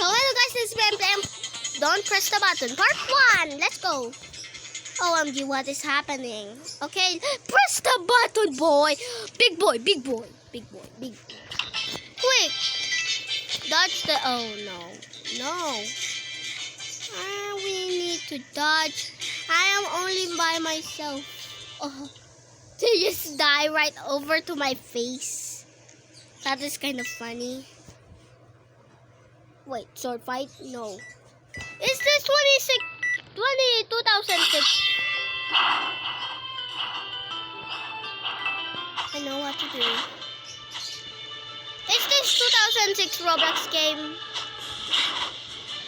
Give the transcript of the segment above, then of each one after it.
So hello guys, this is Bam Bam. Don't press the button. Part 1. Let's go. OMG, what is happening? Okay, press the button, boy. Big boy, big boy, big boy, big boy. Quick. Dodge the... Oh, no. No. We need to dodge. I am only by myself. Oh, they just die right over to my face. That is kind of funny. Wait, sword fight? No. Is this 2006? I know what to do. Is this 2006 Roblox game?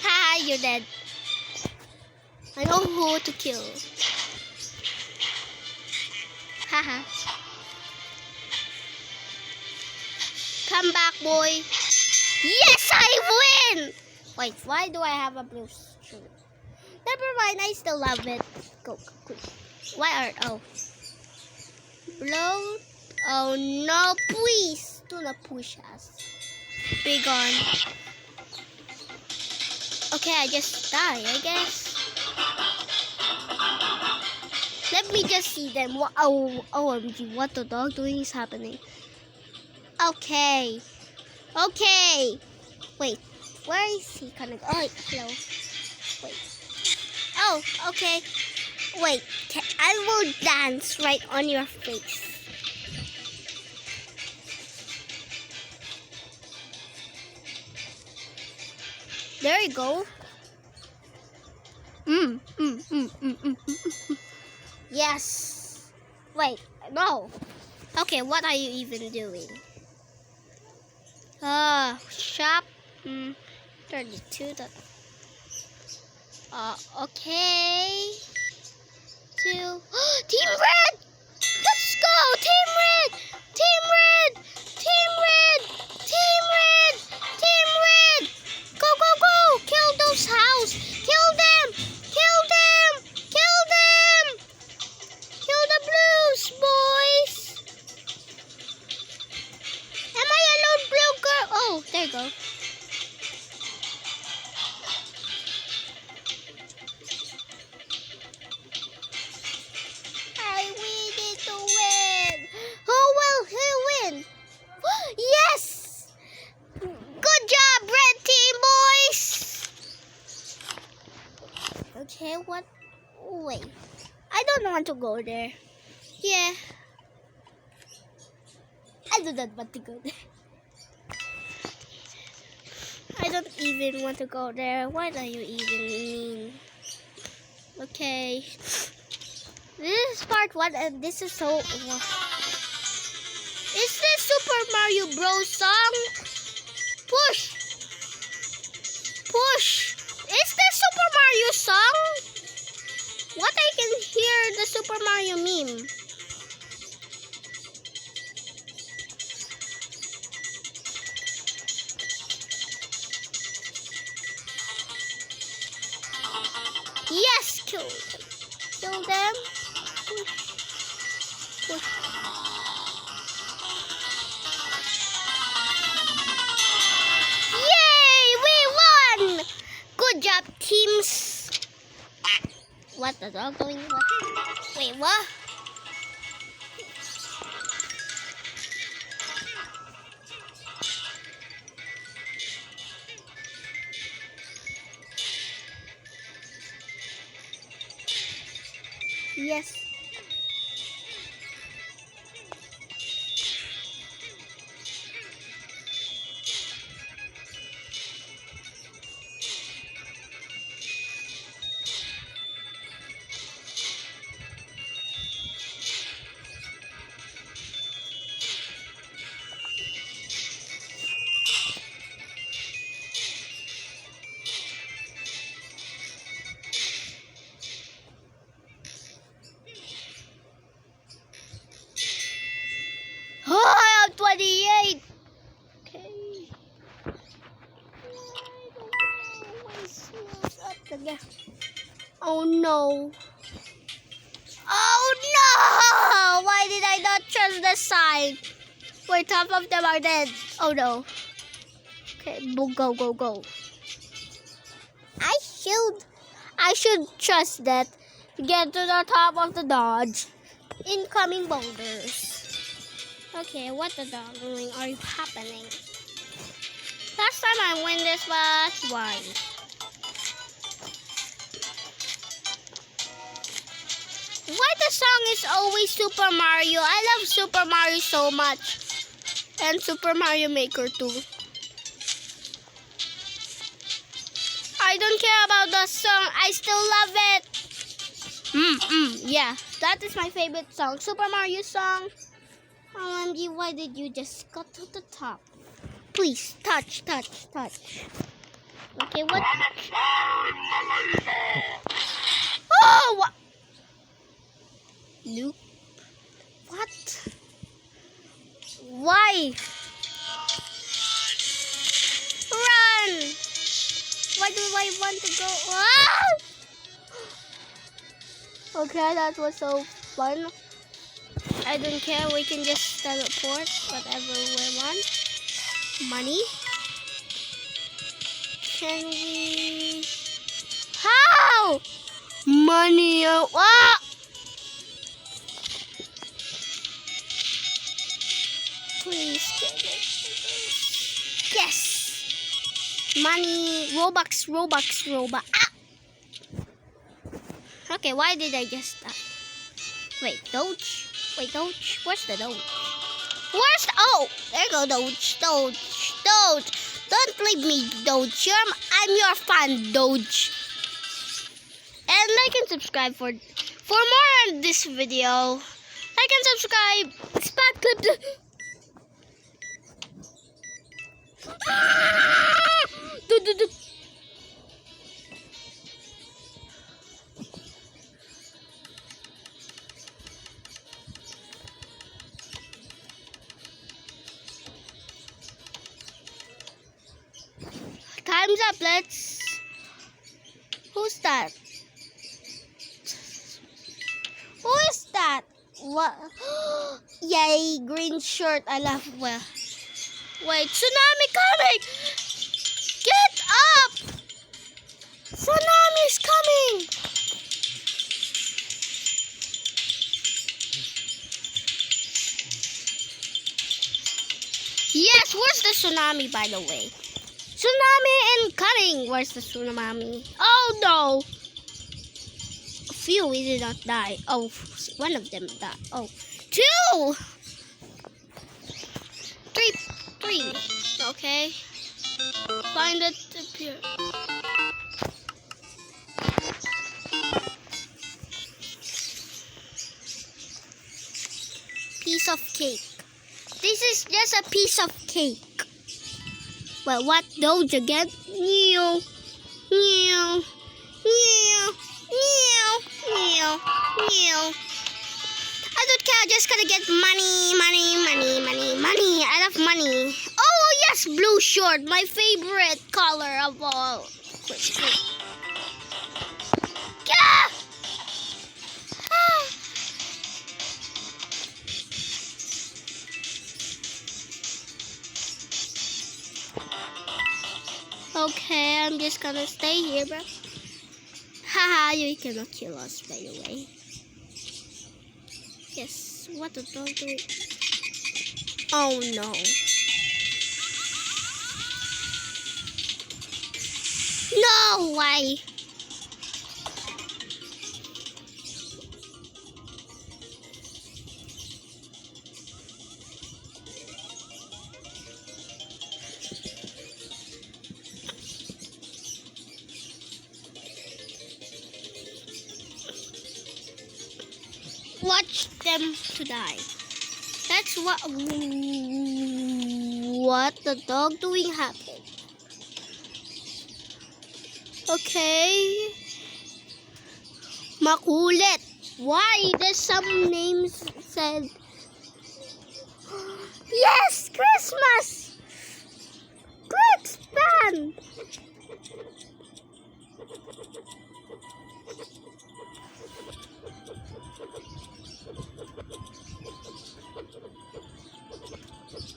Haha, you're dead. I know who to kill. Haha. Come back, boy. Yes, I win! Wait, why do I have a blue shirt? Never mind, I still love it. Go, quick. Why are... Oh. Blow. Oh, no, please. Do not push us. Be gone. Okay, I just die, I guess. Let me just see them. Oh, OMG, what the dog doing is happening. Okay. Okay. Wait, where is he coming? Oh, hello. Wait. Oh, okay. Wait, I will dance right on your face. There you go. Yes. Wait, no. Okay, what are you even doing? Shop. 32. Okay. 2. Team Red! Let's go! Team Red! Team Red! Team Red! Team Red! Team Red! Go, go, go! Kill those house! Kill them! Kill them! Kill them! Kill the blues, boys! Am I a lone blue girl? Oh, there you go. Yes! Good job, red team, boys! Okay, what? Wait. I don't want to go there. Yeah. I do not want to go there. I don't even want to go there. What are you even mean? Okay. This is part 1 and this is so... Is this Super Mario Bros. Song? Push! Push! Is this Super Mario song? What I can hear the Super Mario meme. Yes! Kill them. Kill them. Push. Push. Good job, teams. What the dog doing? What? Wait, what? Yes. Oh, I have 28. Okay. Oh no. Oh no! Why did I not trust the side? Wait, half of them are dead. Oh no. Okay, go, go, go. I should trust that to get to the top of the dodge. Incoming boulders. Okay, what the dog doing are you happening? Last time I win this, but why? Why the song is always Super Mario? I love Super Mario so much. And Super Mario Maker too. I don't care about the song. I still love it. Yeah, that is my favorite song. Super Mario song. OMG, why did you just go to the top? Please, touch. Okay, what? Oh, what? Nope. What? Why? Run! Why do I want to go? Ah! Okay, that was so fun. I don't care, we can just teleport whatever we want. Money. Can we... How? Money. Ah! Please get it. Yes. Money. Robux. Ah! Okay, why did I just die? Wait, Doge? Where's the Doge? Oh, there you go, Doge. Don't leave me, Doge. I'm your fan, Doge. And like and subscribe for more on this video. Like and subscribe. Spot clip. Time's up. Let's. Who's that? Who is that? What? Yay, green shirt. I love. Well, wait, tsunami coming! Get up! Tsunami's coming! Yes, where's the tsunami, by the way? Tsunami incoming! Where's the tsunami? Oh no! A few we did not die. Oh, one of them died. Oh, two! Three. Okay. Find it up here. Piece of cake. This is just a piece of cake. Well, what Doge again? Meow. I don't care, I'm just gonna get money. I love money. Oh yes, blue short, my favorite color of all. Yeah! Okay, I'm just gonna stay here, bro. Haha, you cannot kill us, by the way. Yes, what the dog do? Oh no. No way. Watch them to die. That's what the dog doing happened. Okay. Makulit. Why? There's some names said. Yes, Christmas. Quick span.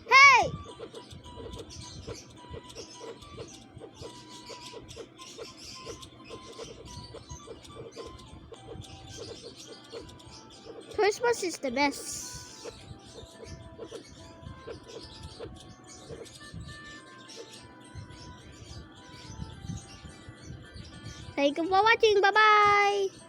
Hey! Christmas is the best. Thank you for watching. Bye-bye.